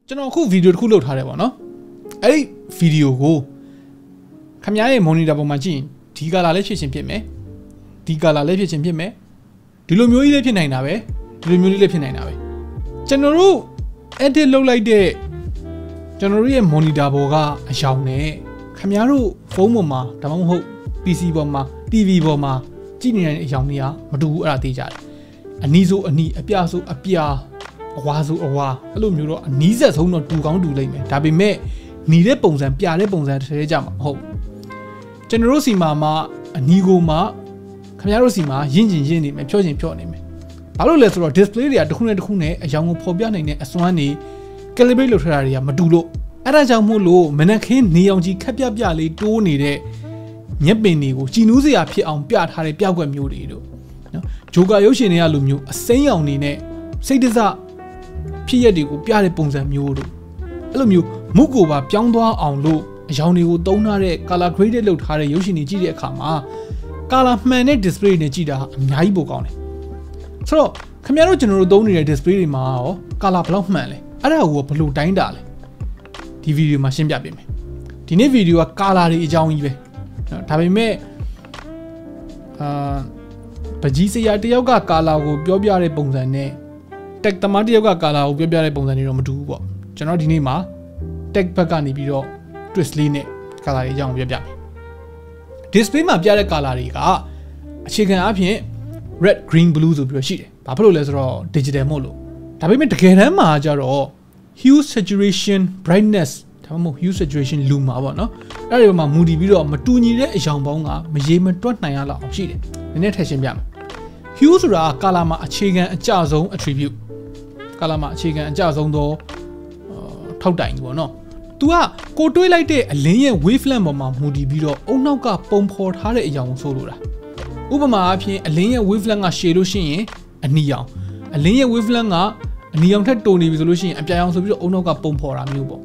ကျွန်တော်ခုဗီဒီယိုတစ်ခုလုပ်ထားတယ်ပေါ့နော်အဲ့ဒီဗီဒီယိုကိုခင်ဗျားရဲ့ monitor ပေါ်မှာကြည့်ရင်ဒီ color လေးဖြစ်ချင်းဖြစ်မယ်ဒီ color လေးဖြစ်ချင်းဖြစ်မယ်ဒီလိုမျိုးကြီးလေးဖြစ်နိုင်တာပဲဒီလိုမျိုးလေးဖြစ်နိုင်တာပဲကျွန်တော်တို့ edit လုပ်လိုက်တဲ့ကျွန်တော်တို့ရဲ့ monitor ပေါ်ကအရောင်နဲ့ခင်ဗျားတို့ဖုန်းပေါ်မှာဒါမှမဟုတ် PC ပေါ်မှာ TV ပေါ်မှာကြည့်နေတဲ့အရောင်တွေကမတူဘူးအဲ့ဒါသိကြတယ်အနီးဆိုအနီးအပြဆိုအပြအဝါဆိုအဝါအဲ့လိုမျိုးတော့အနီးဆက်ဆုံးတော့တူကောင်းတူလိမ့်မယ်ဒါပေမဲ့ညီတဲ့ပုံစံပြတဲ့ပုံစံတစ်ထဲကြမှာမဟုတ်ကျွန်တော်တို့စီမှာအနီးကိုမှခင်ဗျားတို့စီမှာရင့်ကျင်နေမယ်ဖြော့ကျင်ဖြော့နေမယ်ဘာလို့လဲဆိုတော့ display တွေကတစ်ခုနဲ့တစ်ခုနဲ့အရောင်ကိုဖော်ပြနိုင်တဲ့အစွမ်းတွေ calibrate လုပ်ထားတာတွေကမတူလို့အဲ့ဒါကြောင့်မို့လို့မနက်ခင်းနေအောင်ကြီးခက်ပြပြလေးတိုးနေတဲ့မျက်ပင်တွေကိုကြည်နူးစရာဖြစ်အောင်ပြထားတဲ့ပြောက်ွက်မျိုးတွေတို့နော်ဂျိုကာရုပ်ရှင်တွေကလိုမျိုးအစိမ်းရောင်နေနဲ့စိတ်တစဖြစ်ရက်တွေကိုပြတဲ့ပုံစံမျိုးတို့အဲ့လိုမျိုးမုတ်ကိုပါပြောင်းသွားအောင်လို့အရောင်တွေကိုတုံးထားတဲ့ color graded လုပ်ထားတဲ့ရုပ်ရှင်တွေကြည့်တဲ့အခါမှာ color မှန်တဲ့ display နဲ့ကြည့်တာအများကြီးပိုကောင်းတယ်ဆိုတော့ခင်ဗျားတို့ကျွန်တော်တို့သုံးနေတဲ့ display တွေမှာရော color ဘယ်လောက်မှန်လဲအဲ့ဒါကိုဘယ်လိုတိုင်းတာလဲဒီဗီဒီယိုမှာရှင်းပြပေးမယ်ဒီနေ့ဗီဒီယိုက color တွေအကြောင်းကြီးပဲဒါပေမဲ့ပကြီးစရာတယောက်က color ကိုပြောပြတဲ့ပုံစံနဲ့ tech သမားတယောက်က color ကိုပြောပြတဲ့ပုံစံတွေတော့မတူဘူးပေါ့ကျွန်တော်ဒီနေ့မှာ tech ဘက်ကနေပြီးတော့ twist လေးနဲ့ color တွေအကြောင်းပြောပြမယ် display မှာပြတဲ့ color တွေကအခြေခံအဖြစ် red green blue ဆိုပြီးတော့ရှိတယ်ဘာဖြစ်လို့လဲဆိုတော့ digital မို့လို့ဒါပေမဲ့တကယ်တမ်းမှာကျတော့ hue saturation brightness ဒါမှမဟုတ် hue saturation luma ပေါ့နော်အဲ့ဒီမှာမူတည်ပြီးတော့မတူညီတဲ့အရောင်ပေါင်းကမရေမတွက်နိုင်ရလောက်အောင်ရှိတယ်နည်းနည်းထည့်ရှင်းပြမယ် hue ဆိုတာ color မှာအခြေခံအကျဆုံး attribute color မှာအခြေခံအကျဆုံးသောထောက်တိုင်ပေါ့နော်သူကကိုတွေးလိုက်တဲ့အလင်းရဲ့ wavelength ပေါ်မှာမူတည်ပြီးတော့အုံနောက်ကပုံဖော်ထားတဲ့အရောင်ကိုဆိုလိုတာဥပမာအဖြစ်အလင်းရဲ့ wavelength ကရှည်လို့ရှိရင်အနီရောင်အလင်းရဲ့ wavelength ကအနီရောင်ထက်တိုနေပြီဆိုလို့ရှိရင်အပြာရောင်ဆိုပြီးတော့အုံနောက်ကပုံဖော်တာမျိုးပေါ့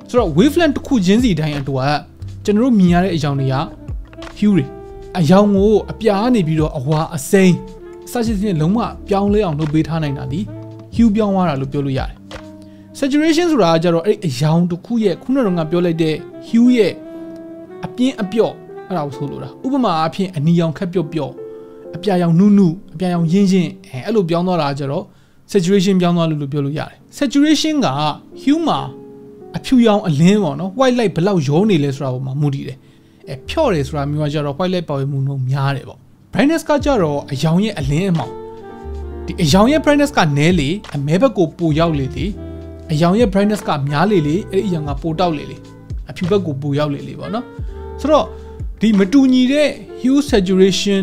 ဆိုတော့ wavelength တစ်ခုချင်းစီတိုင်းအတွက်ကျွန်တော်တို့မြင်ရတဲ့အရောင်တွေက hue တွေအရောင်ကိုအပြာကနေပြီးတော့အဝါအစိမ်းစသဖြင့်လုံးဝပြောင်းလဲအောင်လုပ်ပေးထားနိုင်တာဒီ hue ပြောင်းသွားတာလို့ပြောလို့ရတယ် saturation ဆိုတာကကြတော့အဲ့အရောင်တစ်ခုရဲ့ခုနကတော့ငါပြောလိုက်တဲ့ hue ရဲ့အပြင်းအပြော့အဲ့ဒါကိုဆိုလိုတာဥပမာအဖြစ်အနီရောင်ခက်ပြော့ပြော့အပြာရောင်နုနုအပြာရောင်ရင်းရင်းအဲ့လိုပြောင်းသွားတာကြတော့ saturation ပြောင်းသွားလို့ပြောလို့ရတယ် saturation က hue မှာအဖြူရောင်အလင်းပေါ့နော် white light ဘယ်လောက်ရောနေလဲဆိုတာပေါ်မှာမူတည်တယ်ဖြော့တယ်ဆိုတာမျိုးကကြတော့ white light ပါဝင်မှုနှုန်းများတယ်ပေါ့ brightness ကကြတော့အရောင်ရဲ့အလင်းအမောင်ဒီအရောင်ရဲ့ brightness ကနည်းလေအမဲဘက်ကိုပိုရောက်လေအရောင်ရဲ့ brightness ကများလေအဲ့ဒီအရောင်ကပိုတောက်လေအဖြူဘက်ကိုပိုရောက်လေပေါ့နော်ဆိုတော့ဒီမတူညီတဲ့ hue saturation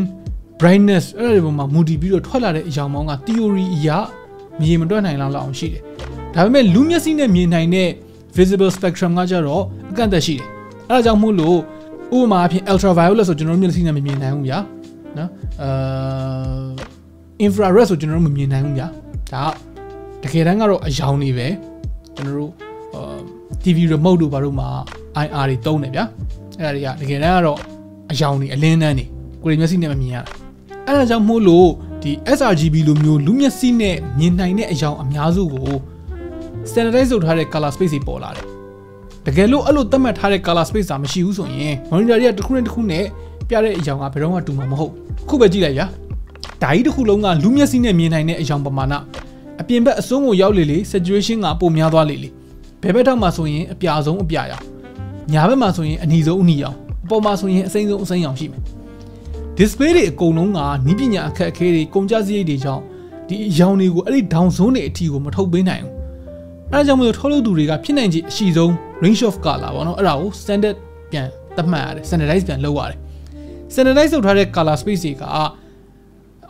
brightness အဲ့ဒီပုံမှာမူတည်ပြီးတော့ထွက်လာတဲ့အရောင်ပေါင်းက theory အရမရေမတွက်နိုင်လောက်အောင်ရှိတယ်ဒါပေမဲ့လူမျက်စိနဲ့မြင်နိုင်တဲ့ visible spectrum ကကြတော့အကန့်အသတ်ရှိတယ်အဲ့ဒါကြောင့်မို့လို့ဥပမာအဖြစ် ultraviolet ဆိုကျွန်တော်တို့မျက်စိနဲ့မမြင်နိုင်ဘူးဗျာနော် infrared ဆိုကျွန်တော်တို့မမြင်နိုင်ဘူးဗျာဒါတကယ်တမ်းကတော့အရောင်တွေပဲကျွန်တော်တို့TV remote တို့ဘာလို့မှာ IR တွေတုံးတယ်ဗျာအဲ့ဒါတွေကတကယ်တမ်းကတော့အရောင်တွေအလင်းတန်းတွေကိုယ်မျက်စိနဲ့မမြင်ရတာအဲ့ဒါကြောင့်မို့လို့ဒီ sRGB လိုမျိုးလူမျက်စိနဲ့မြင်နိုင်တဲ့အရောင်အများစုကို standardize လုပ်ထားတဲ့ color space တွေပေါ်လာတယ်တကယ်လို့အဲ့လိုသတ်မှတ်ထားတဲ့ color space တာမရှိဘူးဆိုရင် monitor တွေကတစ်ခုနဲ့တစ်ခုနဲ့ပြတဲ့အရောင်ကဘယ်တော့မှတူမှာမဟုတ်ခုပဲကြည့်လိုက်ဗျာဓာကြီးတစ်ခုလုံးကလူမျက်စိနဲ့မြင်နိုင်တဲ့အရောင်ပမာဏအပြင်ဘက်အစွန်းကိုရောက်လေ saturation ကပိုများသွားလေဘယ်ဘက်ထောက်မှာဆိုရင်အပြာဆုံးအပြာရောင်ညာဘက်မှာဆိုရင်အနီဆုံးအနီရောင်အပေါ်မှာဆိုရင်အစိမ်းဆုံးအစိမ်းရောင်ရှိမယ် display တွေအကုန်လုံးကနီးပညာအခက်အခဲတွေကုန်ကျစရိတ်တွေကြောင့်ဒီအရောင်တွေကိုအဲ့ဒီ down zone တွေအထိကိုမထုတ်ပေးနိုင်ဘူးအဲ့ဒါကြောင့်မို့ထုတ်လုပ်သူတွေကဖြစ်နိုင်ခြေအရှိဆုံး range of color ပေါ့နော်အဲ့ဒါကို standard ပြန်သတ်မှတ်ရတယ် standardize ပြန်လုပ်ရတယ် standardize လုပ်ထားတဲ့ color space တွေက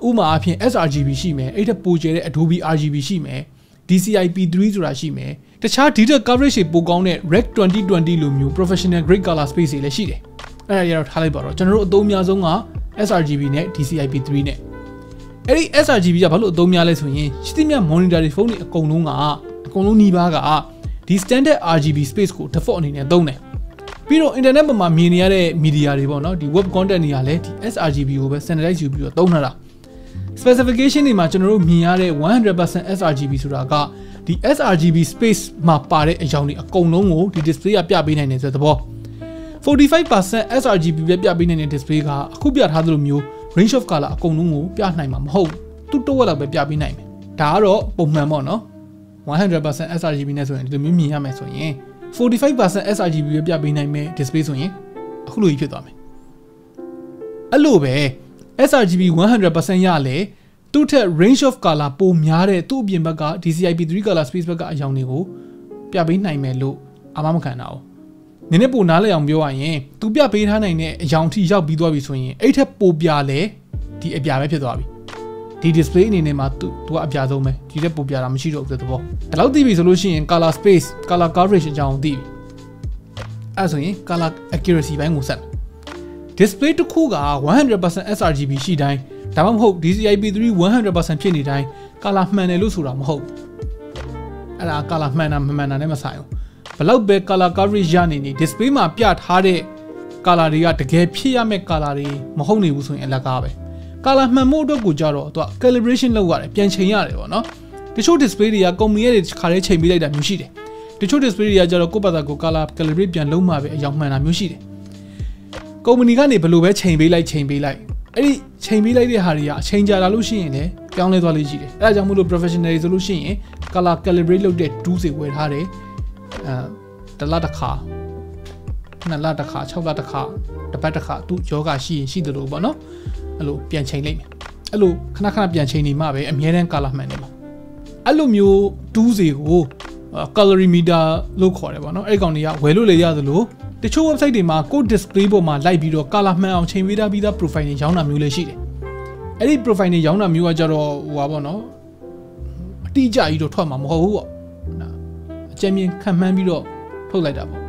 ဥမာအဖြစ် sRGB ရှိမယ်အဲ့ဒါပိုကျတဲ့ Adobe RGB ရှိမယ် DCI-P3 ဆိုတာရှိမယ်တခြား detail coverage တွေပိုကောင်းတဲ့ Rec 2020 လိုမျိုး professional grade color space တွေလည်းရှိတယ်အဲ့ဒါရတော့ထားလိုက်ပါတော့ကျွန်တော်တို့အသုံးများဆုံးက sRGB နဲ့ DCI-P3 နဲ့အဲ့ဒီ sRGB ကဘာလို့အသုံးများလဲဆိုရင်ရှိသမျှ monitor တွေဖုန်းတွေအကုန်လုံးနီးပါးကဒီ standard RGB space ကို default အနေနဲ့သုံးတယ်ပြီးတော့ internet ပေါ်မှာမြင်နေရတဲ့ media တွေပေါ့နော်ဒီ web content တွေကလည်းဒီ sRGB ကိုပဲ standardize ယူပြီးတော့သုံးထားတာ specification တွေမှာကျွန်တော်တို့မြင်ရတဲ့ 100% sRGB ဆိုတာကဒီ ဒီ sRGB space မှာပါတဲ့အကြောင်းတွေအကုန်လုံးကိုဒီ display ကပြပေးနိုင်တယ်ဆိုတဲ့သဘော 45% sRGB ပဲပြပေးနိုင်တဲ့ display ကအခုပြထားသလိုမျိုး range of color အကုန်လုံးကိုပြနိုင်မှာမဟုတ်သူ့တဝက်လောက်ပဲပြပေးနိုင်မယ်ဒါကတော့ပုံမှန်ပေါ့နော် 100% sRGB နဲ့ဆိုရင်ဒီလိုမျိုးမြင်ရမယ်ဆိုရင် 45% sRGB ပဲပြပေးနိုင်မယ် display ဆိုရင်အခုလိုကြီးဖြစ်သွားမယ်အဲ့လိုပဲ sRGB 100% ရလေသူ့ထက် range of color ပိုများတဲ့သူ့အပြင်ဘက်က DCI-P3 color space ဘက်ကအကြောင်းတွေကိုပြပေးနိုင်မယ်လို့အာမမခံတာ哦နည်းနည်းပိုနားလည်အောင်ပြောရရင်သူပြပေးထားနိုင်တဲ့အကြောင်းထိရောက်ပြီးသွားပြီဆိုရင်အဲ့ထက်ပိုပြလဲဒီအပြပဲဖြစ်သွားပြီဒီ display အနေနဲ့မှာသူကအပြဆုံးပဲဒီထက်ပိုပြတာမရှိတော့ဘူးတဲ့သဘောဒါလောက်သိပြီဆိုလို့ရှိရင် color space color coverage အကြောင်းသိပြီအဲ့ဆိုရင် color accuracy ဘိုင်းကိုဆက် display တစ်ခုက 100% sRGB ရှိတိုင်းဒါမှမဟုတ် DCI-P3 100% ဖြစ်နေတိုင်း color မှန်တယ်လို့ဆိုတာမဟုတ်အဲ့ဒါ color မှန်တာမမှန်တာနဲ့မဆိုင်ဘူးဘလောက်ပဲ color coverage ရနေနေ display မှာပြထားတဲ့ color တွေကတကယ်ဖြစ်ရမယ့် color တွေမဟုတ်နေဘူးဆိုရင်အလကားပဲ color မှန်မှုအတွက်ကိုကြတော့သူက calibration လုပ်ရတယ်ပြန်ချိန်ရတယ်ပေါ့နော်တချို့ display တွေက company ရဲ့ခါလေးချိန်ပေးလိုက်တာမျိုးရှိတယ်တချို့ display တွေကကြတော့ကိုယ့်ဘာသာကို color calibrate ပြန်လုပ်မှပဲအယောင်မှန်တာမျိုးရှိတယ် company ကနေဘယ်လိုပဲချိန်ပေးလိုက်အဲ့ဒီချိန်ပေးလိုက်တဲ့ဟာတွေကအချိန်ကြာလာလို့ရှိရင်လည်းပြောင်းလဲသွားလိမ့်ရှိတယ်အဲ့ဒါကြောင့်မို့လို့ professional တွေဆိုလို့ရှိရင် color calibrate လုပ်တဲ့ tools တွေဝယ်ထားတယ်တစ်လတစ်ခါနှစ်လတစ်ခါ6လတစ်ခါတစ်ပတ်တစ်ခါသူယောဂရှိရင်ရှိတယ်လို့ပေါ့နော်အဲ့လိုပြန်ချိန်လိုက်မယ်အဲ့လိုခဏပြန်ချိန်နေမှပဲအမြဲတမ်း color မှန်နေမှာအဲ့လိုမျိုး tools တွေကို colorimeter လို့ခေါ်တယ်ပေါ့နော်အဲ့ဒီကောင်တွေကဝယ်လို့လည်းရသလိုတချို့ website တွေမှာကိုယ် display ပေါ်မှာလိုက်ပြီးတော့ color မှန်အောင်ချိန်ပေးထားပြီးသား profile တွေရောင်းတာမျိုးလည်းရှိတယ်အဲ့ဒီ profile တွေရောင်းတာမျိုးကကြတော့ဟိုပါပေါ့နော်အတိအကျကြီးတော့ထွက်မှာမဟုတ်ဘူးပေါ့အကြမ်းမြင်ခံမှန်းပြီးတော့ထုတ်လိုက်တာပေါ့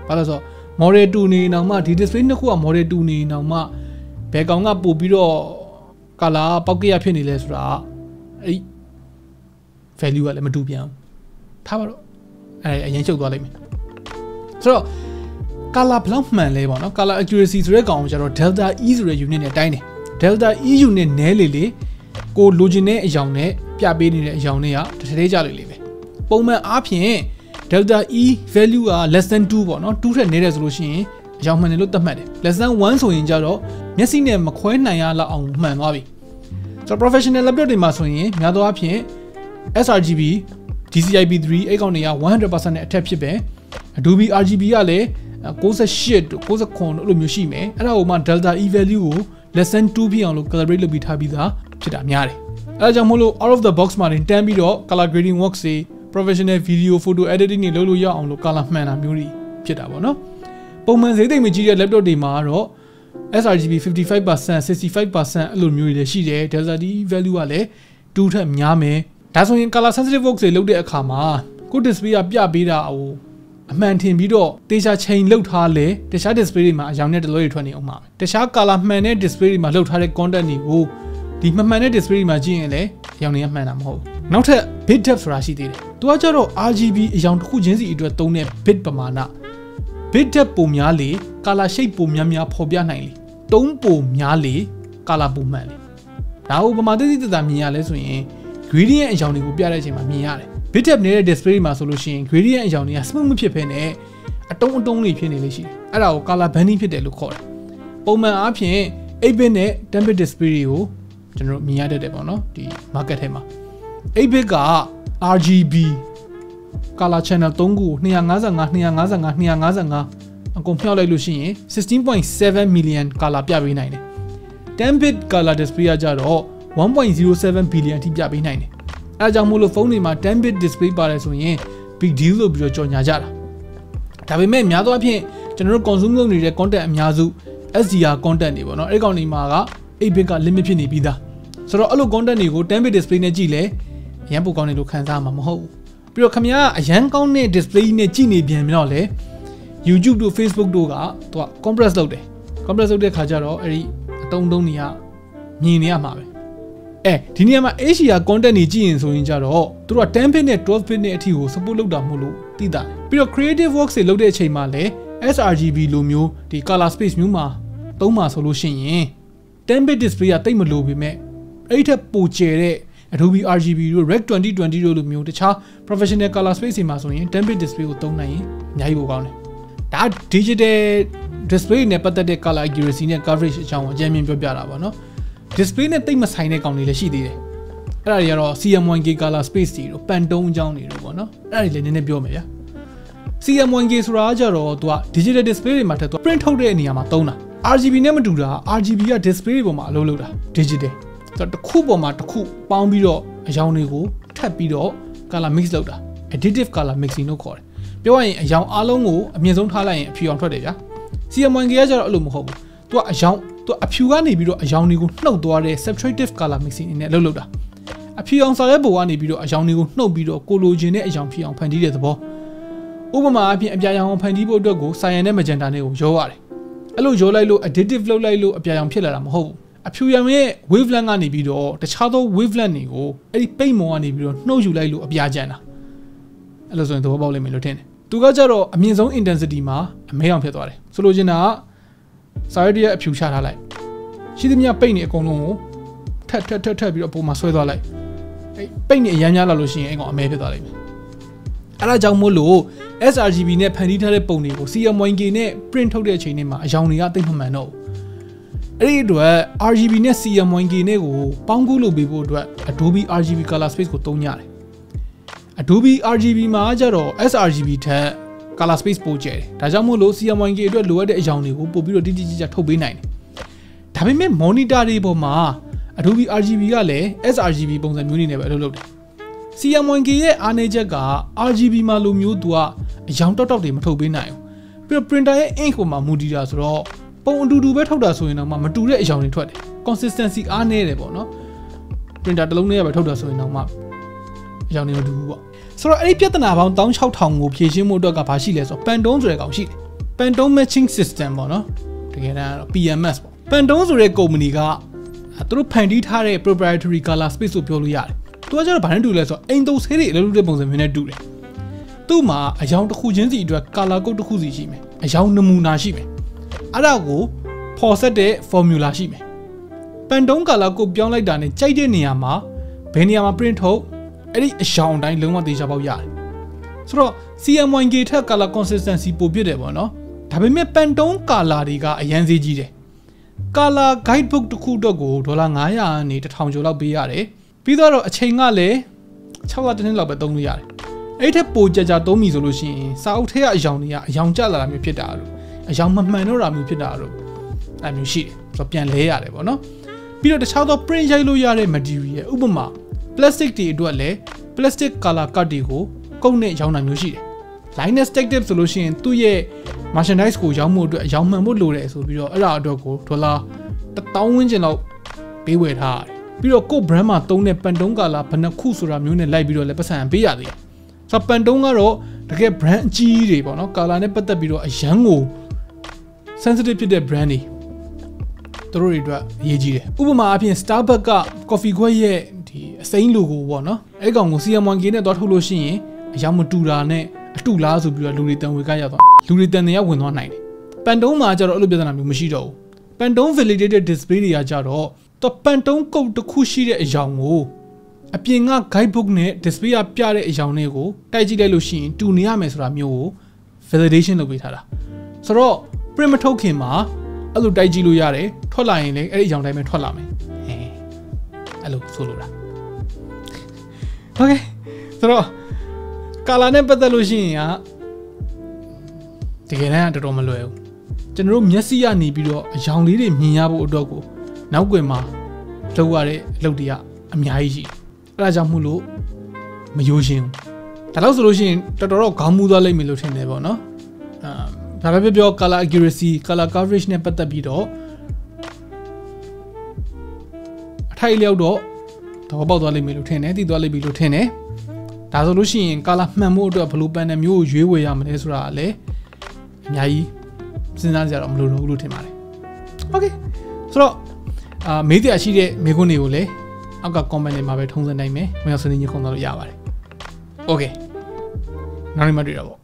ဘာလို့ဆိုတော့ model 2နေအောင်မှဒီ display နှစ်ခုက model 2နေအောင်မှဘယ်ကောင်ကပို့ပြီးတော့ color ပေါက်ကရဖြစ်နေလဲဆိုတာအဲ့ value ကလည်းမတူပြန်ဘူးထားပါတော့အဲ့အရင်ချုပ်သွားလိမ့်မယ်ဆိုတော့ color ဘလောက်မှန်လဲပေါ့နော် color accuracy ဆိုတဲ့ကောင်ကိုကျတော့ delta E ဆိုတဲ့ unit နဲ့တိုင်းတယ် delta E unit နဲလေကိုလိုချင်တဲ့အကြောင်းနဲ့ပြပေးနေတဲ့အကြောင်းတွေကတစ်ထည်ကြလေပဲပုံမှန်အားဖြင့် delta E value က less than 2ပေါ့နော်2ထက်နည်းတယ်ဆိုလို့ရှိရင်အကြောင်းမှန်တယ်လို့သတ်မှတ်တယ် less than 1ဆိုရင်ကြတော့မျက်စိနဲ့မခွဲနိုင်ရလောက်အောင်မှန်သွားပြီဆိုတော့ professional laptop တွေမှာဆိုရင်များသောအားဖြင့် sRGB DCI-P3 အဲ့ကောင်တွေက 100% နဲ့အထက်ဖြစ်ပဲ Adobe RGB ကလည်း98တို့99တို့အဲ့လိုမျိုးရှိမယ်အဲ့ဒါကိုမှ delta E value ကို less than 2ဖြစ်အောင်လို့ calibrate လုပ်ပြီးထားပြီးသားဖြစ်တာများတယ်အဲ့ဒါကြောင့်မို့လို့ out of the box မှာတင်တန်းပြီးတော့ color grading works တွေ professional video photo editing တွေလုပ်လို့ရအောင်လို့ color မှန်တာမျိုးတွေဖြစ်တာပေါ့နော်ပုံမှန်ဈေးသိမ့်မကြီးတဲ့ laptop တွေမှာတော့ sRGB 55% 65% အဲ့လိုမျိုးတွေလည်းရှိတယ် delta E value ကလည်း2ထက်များမယ်ဒါဆိုရင် color sensitive works တွေလုပ်တဲ့အခါမှာကို display ကပြပေးတာဟိုအမှန်ထင်ပြီးတော့တေချာချိန်လောက်ထားလဲတခြား display တွေမှာအရောင်နဲ့တလွဲတွေထွက်နေအောင်ပါပဲတခြား color မှန်တဲ့ display တွေမှာလောက်ထားတဲ့ content တွေကိုဒီမမှန်တဲ့ display တွေမှာကြည့်ရင်လည်းအရောင်တွေကမှန်တာမဟုတ်ဘူးနောက်ထပ် bit depth ဆိုတာရှိသေးတယ်သူကကျတော့ RGB အရောင်တစ်ခုချင်းစီအတွက်သုံးတဲ့ bit ပမာဏ bit depth ပုံများလေ color shade ပုံများဖော်ပြနိုင်လေတုံးပုံများလေ color ပုံမှန်လေဒါကိုပမာသိသိသာမြင်ရလဲဆိုရင် gradient အရောင်တွေကိုပြတဲ့အချိန်မှာမြင်ရတယ်bit depth နေတဲ့ display မှာဆိုလို့ရှိရင် gradient အကြောင်းတွေက smooth မဖြစ်ဘဲနဲ့အတုံးလေးဖြစ်နေလို့ရှိတယ်အဲ့ဒါကို color banding ဖြစ်တယ်လို့ခေါ်တယ်ပုံမှန်အားဖြင့် 8bit နဲ့ 10bit display တွေကိုကျွန်တော်မြင်ရတတ်တယ်ပေါ့နော်ဒီ market ထဲမှာ 8bit က RGB color channel 3ခု255အကုန်ဖြောက်လိုက်လို့ရှိရင် 16.7 million color ပြပေးနိုင်တယ် 10bit color display ကကြတော့ 1.07 billion အထိပြပေးနိုင်တယ်အဲအကြောင်းမို့လို့ဖုန်းတွေမှာ 10bit display ပါတယ်ဆိုရင် big deal လို့ပြီးတော့ကြော်ညာကြတာဒါပေမဲ့များသောအားဖြင့်ကျွန်တော်တို့ consume လုပ်နေတဲ့ content အများစု SDR content တွေပေါ့နော်အဲ့ကောင်တွေမှာက 8bit က limit ဖြစ်နေပြီးသားဆိုတော့အဲ့လို content တွေကို 10bit display နဲ့ကြည့်လဲအရန်ပိုကောင်းတယ်လို့ခံစားမှာမဟုတ်ဘူးပြီးတော့ခင်ဗျားအရန်ကောင်းတဲ့ display နဲ့ကြည့်နေပြန်ပြီးတော့လေ YouTube တို့ Facebook တို့ကသူက compress လုပ်တယ် compress လုပ်တဲ့ခါကျတော့အဲ့ဒီအတုံးတွေကမြင်နေရမှာပဲဒီနေရာမှာ HDR content တွေကြည့်ရင်ဆိုရင်ကြတော့သူတို့က 10bit နဲ့ 12bit နဲ့အထိကို support လုပ်တာမို့လို့သိတာပြီးတော့ creative works တွေလုပ်တဲ့အချိန်မှာလည်း sRGB လိုမျိုးဒီ color space မျိုးမှာသုံးမှာဆိုလို့ရှိရင် 10bit display ကတိတ်မလို့ပေမဲ့အဲ့ထက်ပိုကျယ်တဲ့ Adobe RGB တို့ Rec 2020 တို့လိုမျိုးတခြား professional color space တွေမှာဆိုရင် 10 bit display ကိုသုံးနိုင်ရင်အများကြီးပိုကောင်းတယ်ဒါ digital display နဲ့ပတ်သက်တဲ့ color accuracy နဲ့ coverage အကြောင်းကိုအကြမ်းမြင်ပြောပြတာပါเนาะ display နဲ့တိတ်မဆိုင်တဲ့ကောင်တွေလည်းရှိသေးတယ်အဲ့ဒါတွေကတော့ CM1K color space တွေတို့ Pantone အကြောင်းတွေတို့ပေါ့เนาะအဲ့ဒါတွေလည်းနည်းနည်းပြောမယ်ဗျာ CM1K ဆိုတာကြတော့သူက digital display တွေမှာထက်သူ print ထုတ်တဲ့နေရာမှာသုံးတာ RGB နဲ့မတူတာ RGB က display တွေပေါ်မှာအလုပ်လုပ်တာ digital ဆိုတော့တစ်ခုပေါ်မှာတစ်ခုပေါင်းပြီးတော့အရောင်တွေကိုထပ်ပြီးတော့ color mix လုပ်တာ additive color mixing လို့ခေါ်တယ်ပြောရရင်အရောင်အလုံးကိုအမြင့်ဆုံးထားလိုက်ရင်အဖြူအောင်ထွက်တယ်ဗျာ CM1K ကကြတော့အဲ့လိုမဟုတ်ဘူးသူကအရောင်သူအဖြူကနေပြီးတော့အရောင်တွေကိုနှုတ်သွားတဲ့ subtractive color mixing အနေနဲ့အလုပ်လုပ်တာအဖြူအောင်စာရဲပုံကနေပြီးတော့အရောင်တွေကိုနှုတ်ပြီးတော့ကိုလိုချင်တဲ့အရောင်ဖြူအောင်ဖန်တီးတဲ့သဘောဥပမာအပြင်အပြာရောင်ဖန်တီးဖို့အတွက်ကို cyan နဲ့ magenta နဲ့ကိုရောရတယ်အဲ့လိုရောလိုက်လို့ additive လုပ်လိုက်လို့အပြာရောင်ဖြစ်လာတာမဟုတ်ဘူးအဖြူရောင်ရဲ့ wavelength ကနေပြီးတော့တခြားသော wavelength တွေကိုအဲ့ဒီပိတ်မော်ကနေပြီးတော့နှုတ်ယူလိုက်လို့အပြာကျန်တာအဲ့လိုဆိုရင်သဘောပေါက်လိမ့်မယ်လို့ထင်တယ်သူကကြတော့အမြင့်ဆုံး intensity မှာအမဲအောင်ဖြစ်သွားတယ်ဆိုလိုချင်တာကစာရဲရဲ့အဖြူချထားလိုက်ရှိသမျှပိတ်နေအကုန်လုံးကိုထပ်ပြီးတော့ပုံမှာဆွဲသွားလိုက်အဲ့ပိတ်နေအရမ်းများလာလို့ရှိရင်အဲ့ကောင်အမဲဖြစ်သွားလိမ့်မယ်အဲ့ဒါကြောင့်မို့လို့ sRGB နဲ့ဖန်တီးထားတဲ့ပုံတွေကို CM1K နဲ့ print ထုတ်တဲ့အချိန်တွေမှာအရောင်တွေကတိတ်မမှန်တော့ဘူးအဲ့ဒီအတွက် RGB နဲ့ CM1K နဲ့ကိုပေါင်းကူးလုပ်ပေးဖို့အတွက် Adobe RGB color space ကိုသုံးရတယ် Adobe RGB မှာကျတော့ sRGB ထက် color space ပိုကျယ်တယ်ဒါကြောင့်မို့လို့ CM1K အတွက်လိုအပ်တဲ့အရောင်တွေကိုပို့ပြီးတော့တိတိကျကျထုတ်ပေးနိုင်တယ်ဒါပေမဲ့ monitor တွေပေါ်မှာ Adobe RGB ကလည်း sRGB ပုံစံမျိုးနေနဲ့ပဲအလုပ်လုပ်တယ် CM1K ရဲ့အားနည်းချက်က RGB မှာလိုမျိုးသူကအရောင်တောက်တွေမထုတ်ပေးနိုင်ဘူးပြီးတော့ printer ရဲ့ ink ပေါ်မှာမူတည်တာဆိုတော့ပုံအတူတူပဲထုတ်တာဆိုရင်တော့မတူတဲ့အရောင်တွေထွက်တယ် consistency အားနည်းတယ်ပေါ့နော် printer တစ်လုံးနဲ့ပဲထုတ်တာဆိုရင်တော့အရောင်တွေမတူဘူးပေါ့ဆိုတော့အဲ့ဒီပြဿနာပေါင်း16000ကိုဖြည့်ရှင်းဖို့အတွက်ကဘာရှိလဲဆိုတော့ Pantone ဆိုတဲ့ကောင်ရှိတယ် Pantone matching system ပေါ့နော်တကယ်တမ်းတော့ PMS ပေါ့ Pantone ဆိုတဲ့ကုမ္ပဏီကသူတို့ဖန်တီးထားတဲ့ proprietary color space ကိုပြောလို့ရတယ်သူကကျတော့ဘာနဲ့တူလဲဆိုတော့အိမ်သုံးဆေးတွေအလုပ်လုပ်တဲ့ပုံစံမျိုးနဲ့တူတယ်သူ့မှာအရောင်တစ်ခုချင်းစီအတွက် color code တစ်ခုစီရှိမယ်အရောင်နမူနာရှိမယ်အဲ့ဒါကိုဖော်ဆက်တဲ့ formula ရှိမယ် Pantone color code ပြောင်းလိုက်တာနဲ့ကြိုက်တဲ့နေရာမှာဘယ်နေရာမှာ print ထုတ်အဲ့ဒီအရောင်အတိုင်းလုံးဝသေချာပေါက်ရတယ်ဆိုတော့ CM1K ထက် color consistency ပိုပြည့်တယ်ပေါ့နော်ဒါပေမဲ့ Pantone color တွေကအရန်ဈေးကြီးတယ် color guidebook တစ်ခုအတွက်ကို$900ကနေ$1000ကျော်လောက်ပေးရတယ်ပြီးတော့အချိန်ကလည်း6လတစ်နှစ်လောက်ပဲသုံးလို့ရတယ်အဲ့ထက်ပိုကြာသုံးပြီဆိုလို့ရှိရင်စာအုပ်ထဲကအရောင်တွေကအရောင်ကျလာတာမျိုးဖြစ်တာလို့အရောင်မမှန်တော့တာမျိုးဖြစ်တာလို့အဲ့မျိုးရှိတယ်ဆိုတော့ပြန်လဲရတယ်ပေါ့နော်ပြီးတော့တခြားသော print ရိုက်လို့ရတဲ့ material ဥပမာ plastic တွေအတွက်လည်း plastic color card တွေကိုကုတ်နဲ့ရောင်းတာမျိုးရှိတယ် line static ဆိုလို့ရှိရင်သူ့ရဲ့ merchandise ကိုရောင်းမှုအတွက်အရောင်မှန်ဖို့လိုတယ်ဆိုပြီးတော့အဲ့ဒါအတွက်ကို$1000ဝန်းကျင်လောက်ပေးဝယ်ထားရတယ်ပြီးတော့ကို brand မှာသုံးတဲ့ Pantone color ဘယ်နှခုဆိုတာမျိုးနဲ့လိုက်ပြီးတော့လည်းပတ်စံပေးရသေးတယ်ဆိုတော့ Pantone ကတော့တကယ် brand အကြီးတွေပေါ့နော် color နဲ့ပတ်သက်ပြီးတော့အရန်ကို sensitive ဖြစ်တဲ့ brand တွေသူတို့တွေအတွက်အရေးကြီးတယ်ဥပမာအပြင် Starbucks က coffee ခွက်ရဲ့ဒီအစိမ်း logo ပေါ့နော်အဲ့ကောင်ကို CM1K နဲ့သွားထုတ်လို့ရှိရင်အရောင်မတူတာနဲ့အတူလားဆိုပြီးတော့လူတွေတန်ဝေကရသွားလူတွေတန်တွေကဝင်သွားနိုင်တယ် Pantone မှာကျတော့အဲ့လိုပြဿနာမျိုးမရှိတော့ဘူး Pantone validated display တွေကကြတော့တော့ Pantone code တစ်ခုရှိတဲ့အရောင်ကိုအပြင်က guidebook နဲ့ display ကပြတဲ့အရောင်တွေကိုတိုက်ကြည့်လိုက်လို့ရှိရင်တူနေရမယ်ဆိုတာမျိုးကို validation လုပ်ပေးထားတာဆိုတော့ print မထုတ်ခင်မှာအဲ့လိုတိုက်ကြည့်လို့ရတယ်ထွက်လာရင်လည်းအဲ့ဒီအရောင်တိုင်းပဲထွက်လာမယ်အဲ့လိုဆိုလိုတာ okay ဆိုတော့ color နဲ့ပတ်သက်လို့ရှိရင်တကယ်တမ်းတော်တော်မလွယ်ဘူးကျွန်တော်တို့မျက်စိကနေပြီးတော့အရောင်လေးတွေမြင်ရဖို့အတွက်ကိုနောက်ွယ်မှာလုပ်ရတဲ့အလုပ်တွေကအများကြီးရှိအဲ့ဒါကြောင့်မို့လို့မယိုးရှင်းဘူးဒါလို့ဆိုလို့ရှိရင်တော်တော်ခေါင်းမူသွားလိမ့်မယ်လို့ထင်တယ်ပေါ့နော်ဒါပဲပြော color accuracy color coverage နဲ့ပတ်သက်ပြီးတော့အထိုက်လျောက်တော့သဘောပေါက်သွားလိမ့်မယ်လို့ထင်တယ်သိသွားလိမ့်ပြီလို့ထင်တယ်ဒါဆိုလို့ရှိရင် color မှန်ဖို့အတွက်ဘယ်လို panel မျိုးကိုရွေးဝယ်ရမလဲဆိုတာကလည်းအများကြီးစဉ်းစားကြတော့မလိုတော့ဘူးလို့ထင်ပါတယ် okay ဆိုတော့မေးစရာရှိတဲ့မေးခွန်းတွေကိုလည်းအောက်က comment တွေမှာပဲထုံးစံနိုင်မယ်ဝင်ရောက်ဆွေးနွေးညှိနှိုင်းလို့ရပါတယ် okay နောက်နေ့မှတွေ့တော့